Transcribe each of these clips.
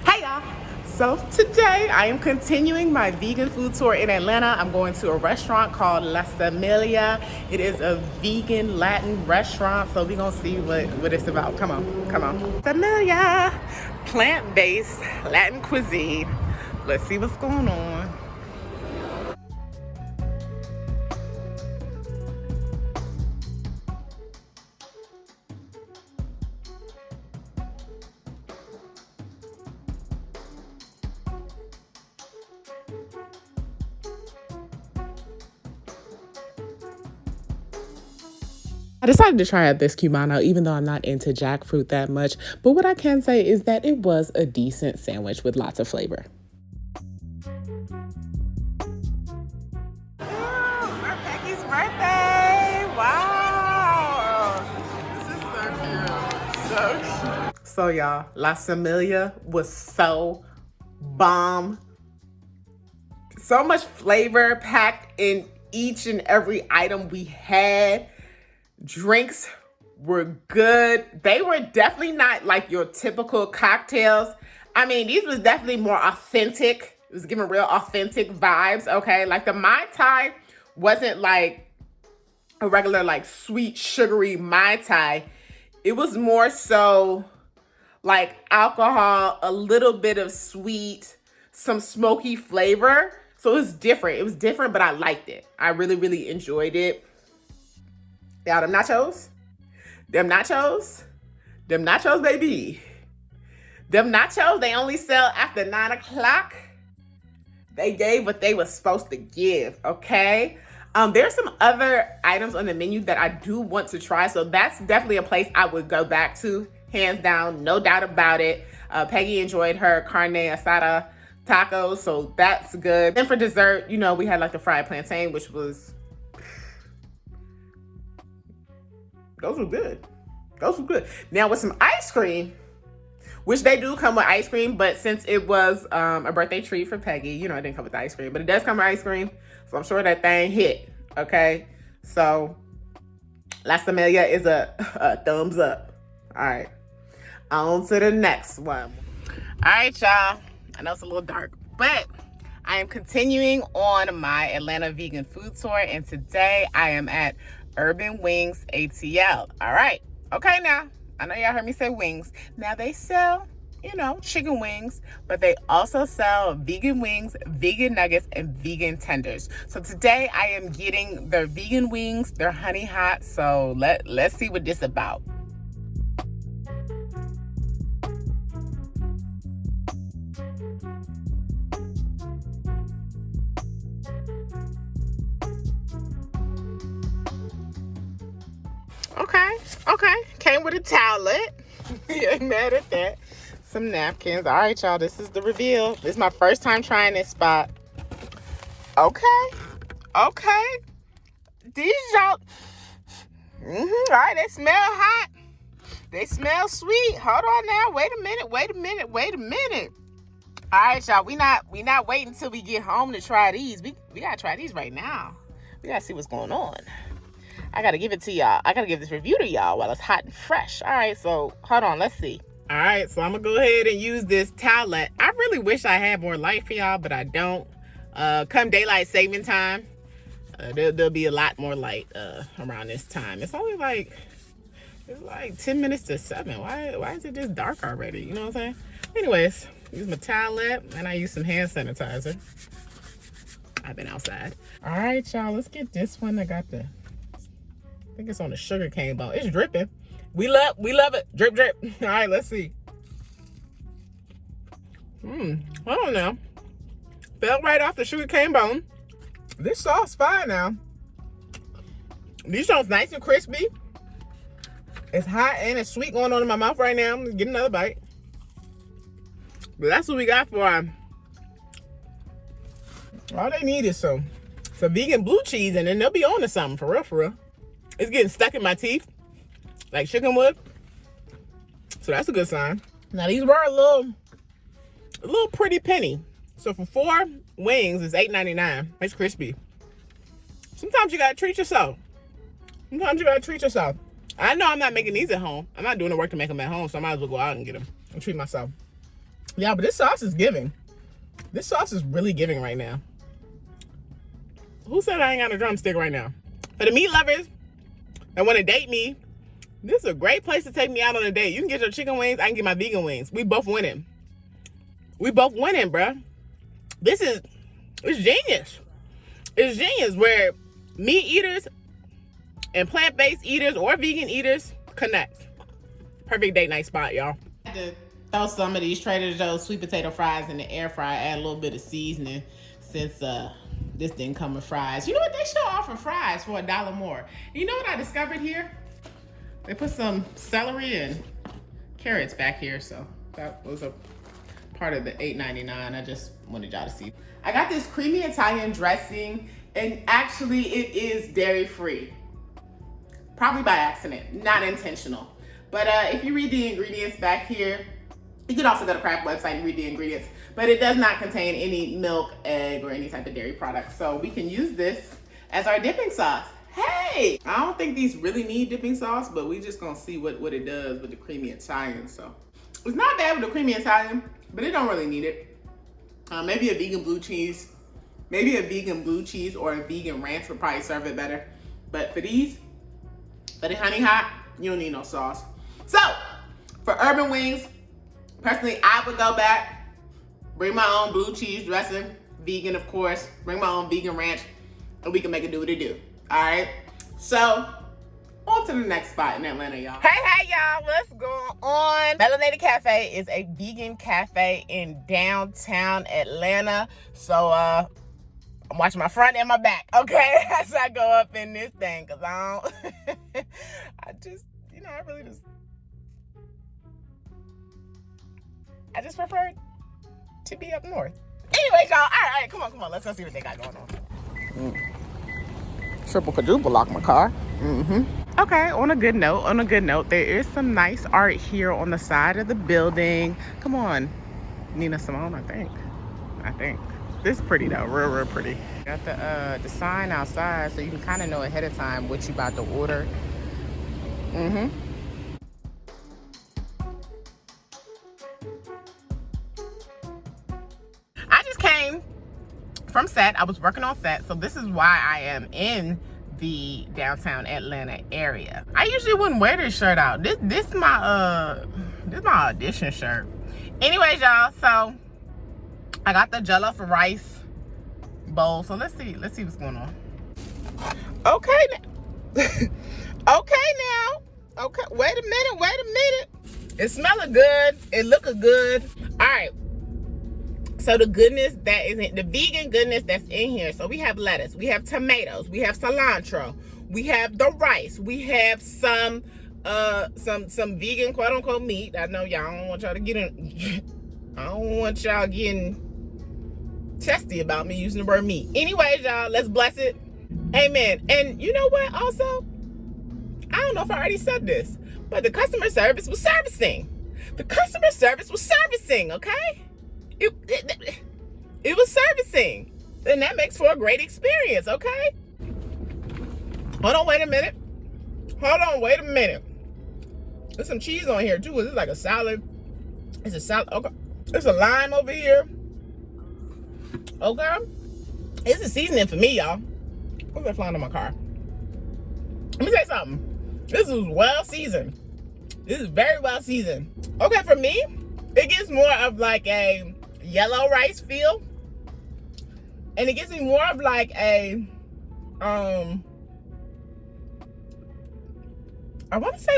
Hey y'all! So today I am continuing my vegan food tour in Atlanta. I'm going to a restaurant called La Semila. It is a vegan Latin restaurant, so we're gonna see what it's about. Come on, come on. Semila, plant-based Latin cuisine. Let's see what's going on. I decided to try out this cubano, even though I'm not into jackfruit that much. But what I can say is that it was a decent sandwich with lots of flavor. Our Becky's birthday! Wow! This is so cute. So cute. So y'all, La Semilla was so bomb. So much flavor packed in each and every item we had. Drinks were good. They were definitely not like your typical cocktails. I mean, these was definitely more authentic. It was giving real authentic vibes, okay? Like the Mai Tai wasn't like a regular like sweet, sugary Mai Tai. It was more so like alcohol, a little bit of sweet, some smoky flavor. So it was different. It was different, but I liked it. I really, really enjoyed it. Y'all, them nachos, baby. Them nachos, they only sell after 9 o'clock. They gave what they were supposed to give, okay? There's some other items on the menu that I do want to try, so that's definitely a place I would go back to, hands down, no doubt about it. Peggy enjoyed her carne asada tacos, so that's good. And for dessert, you know, we had like the fried plantain, which was, those were good. Those were good. Now with some ice cream, which they do come with ice cream, but since it was a birthday treat for Peggy, you know, it didn't come with the ice cream, but it does come with ice cream. So I'm sure that thing hit, okay? So La Semilla is a thumbs up. All right, on to the next one. All right, y'all. I know it's a little dark, but I am continuing on my Atlanta vegan food tour, and today I am at Urban Wings ATL. All right. Okay, now, I know y'all heard me say wings. Now, they sell, you know, chicken wings, but they also sell vegan wings, vegan nuggets, and vegan tenders. So today, I am getting their vegan wings. They're honey hot, so let's see what this is about. Okay. Came with a towelette. You ain't mad at that. Some napkins. All right, y'all. This is the reveal. This is my first time trying this spot. Okay. These y'all. All right, they smell hot. They smell sweet. Hold on now. Wait a minute. All right, y'all. We not waiting until we get home to try these. We gotta try these right now. We gotta see what's going on. I gotta give it to y'all. I gotta give this review to y'all while it's hot and fresh. All right, so hold on, let's see. All right, so I'm gonna go ahead and use this towelette. I really wish I had more light for y'all, but I don't. Come daylight saving time, there'll be a lot more light around this time. It's only like 10 minutes to 7. Why is it this dark already? You know what I'm saying? Anyways, use my towelette and I use some hand sanitizer. I've been outside. All right, y'all, let's get this one. I think it's on the sugar cane bone. It's dripping. We love it. Drip. All right, let's see. Hold on now. Fell right off the sugar cane bone. This sauce fine now. These sauce nice and crispy. It's hot and it's sweet going on in my mouth right now. I'm gonna get another bite. But that's what we got for all they need is some vegan blue cheese, and then they'll be on to something for real. It's getting stuck in my teeth like chicken would. So that's a good sign. Now these were a little pretty penny. So for 4 wings, it's $8.99. It's crispy. Sometimes you gotta treat yourself. I know I'm not making these at home. I'm not doing the work to make them at home, so I might as well go out and get them and treat myself. Yeah, but this sauce is giving. This sauce is really giving right now. Who said I ain't got a drumstick right now? For the meat lovers that want to date me, this is a great place to take me out on a date. You can get your chicken wings. I can get my vegan wings. We both winning. We both winning, bruh. It's genius. It's genius where meat eaters and plant-based eaters or vegan eaters connect. Perfect date night spot, y'all. I had to throw some of these Trader Joe's sweet potato fries in the air fryer, add a little bit of seasoning since this didn't come with fries. You know what? They should offer fries for $1 more. You know what I discovered here? They put some celery and carrots back here, so that was a part of the $8.99. I just wanted y'all to see. I got this creamy Italian dressing, and actually it is dairy-free. Probably by accident, not intentional. But if you read the ingredients back here, you can also go to Kraft website and read the ingredients, but it does not contain any milk, egg, or any type of dairy product. So we can use this as our dipping sauce. Hey, I don't think these really need dipping sauce, but we just gonna see what it does with the creamy Italian. So it's not bad with the creamy Italian, but it don't really need it. Maybe a vegan blue cheese, or a vegan ranch would probably serve it better. But for these, for the honey hot, you don't need no sauce. So for urban wings, personally, I would go back, bring my own blue cheese dressing, vegan of course, bring my own vegan ranch, and we can make it do what it do. All right, so on to the next spot in Atlanta, y'all. Hey, y'all, what's going on? Melinated Cafe is a vegan cafe in downtown Atlanta. So I'm watching my front and my back, okay, as I go up in this thing, because I don't, I just prefer to be up north. Anyways, y'all, all right, come on, let's go see what they got going on. Triple quadruple lock my car. Okay, on a good note, there is some nice art here on the side of the building. Come on, Nina Simone, I think. This is pretty though, real pretty. Got the sign outside so you can kind of know ahead of time what you about to order. I just came from set. I was working on set, so this is why I am in the downtown Atlanta area. I usually wouldn't wear this shirt out. This my audition shirt. Anyways, y'all, so I got the jollof rice bowl. So let's see what's going on. Okay now. Okay, wait a minute. It smelling good. It looking good. All right. So the goodness that is in the vegan goodness that's in here. So we have lettuce, we have tomatoes, we have cilantro, we have the rice, we have some vegan quote unquote meat. I know y'all don't want y'all to get in. I don't want y'all getting testy about me using the word meat. Anyways, y'all, let's bless it. Amen. And you know what? Also, I don't know if I already said this, but the customer service was servicing. Okay. It was servicing, and that makes for a great experience, okay? Hold on, wait a minute. There's some cheese on here too. Is this like a salad? It's a salad. Okay. There's a lime over here. Okay. It's a seasoning for me, y'all. What's that flying on my car? Let me say something. This is well seasoned. This is very well seasoned. Okay, for me, it gives more of like a yellow rice feel, and it gives me more of like a I want to say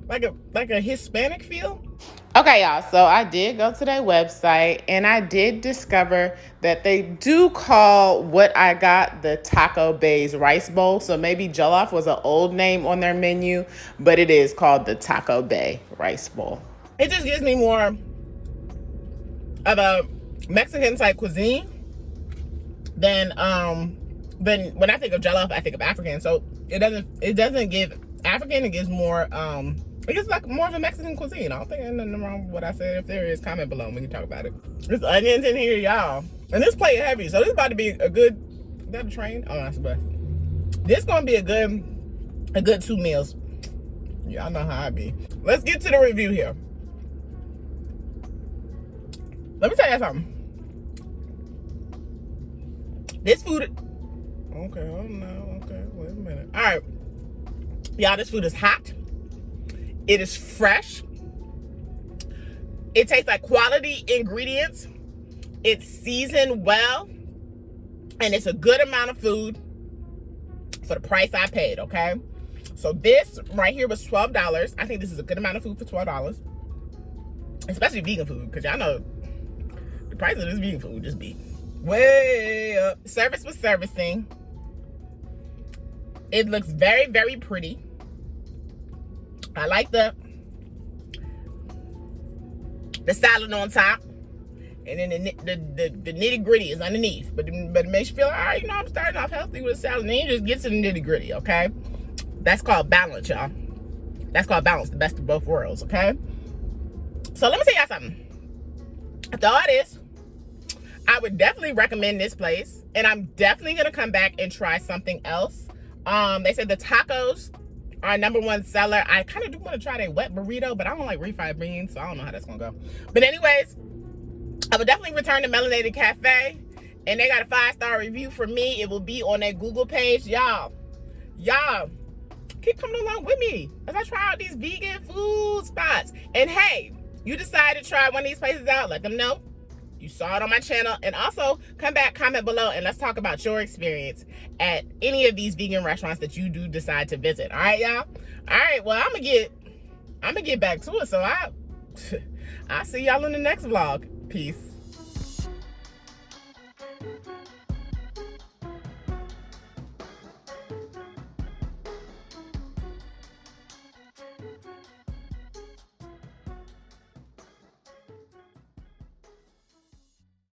like a Hispanic feel. Okay, y'all, so I did go to their website and I did discover that they do call what I got the Taco Bay's rice bowl. So maybe jollof was an old name on their menu, but it is called the Taco Bay rice bowl. It just gives me more of a Mexican type cuisine than when I think of jollof, I think of African. So it doesn't give African, it gives more it gets like more of a Mexican cuisine. I don't think there's nothing wrong with what I said. If there is, comment below and we can talk about it. There's onions in here, y'all. And this plate heavy, so this is about to be a good, is that a train? Oh, that's a bus. This gonna be a good a good 2 meals. Y'all know how I be. Let's get to the review here. Let me tell you something. This food, okay, oh no, okay, wait a minute. All right, y'all, this food is hot. It is fresh. It tastes like quality ingredients. It's seasoned well, and it's a good amount of food for the price I paid, okay? So this right here was $12. I think this is a good amount of food for $12, especially vegan food, because y'all know the price of this vegan food just be way up. Service was servicing. It looks very, very pretty. I like the salad on top, and then the nitty gritty is underneath. But it makes you feel, all right, you know, I'm starting off healthy with a salad, and then you just get to the nitty gritty, okay? That's called balance, y'all. That's called balance, the best of both worlds, okay? So let me tell y'all something. After all this, I would definitely recommend this place, and I'm definitely gonna come back and try something else. They said the tacos are #1 seller. I kind of do want to try their wet burrito, but I don't like refried beans, so I don't know how that's gonna go. But anyways, I would definitely return to Melinated Cafe, and they got a 5-star review for me. It will be on their Google page. Y'all keep coming along with me as I try out these vegan food spots. And hey, you decide to try one of these places out, let them know you saw it on my channel, and also come back, comment below, and let's talk about your experience at any of these vegan restaurants that you do decide to visit. All right, y'all? All right, well, I'm gonna get back to it. So I'll see y'all in the next vlog. Peace.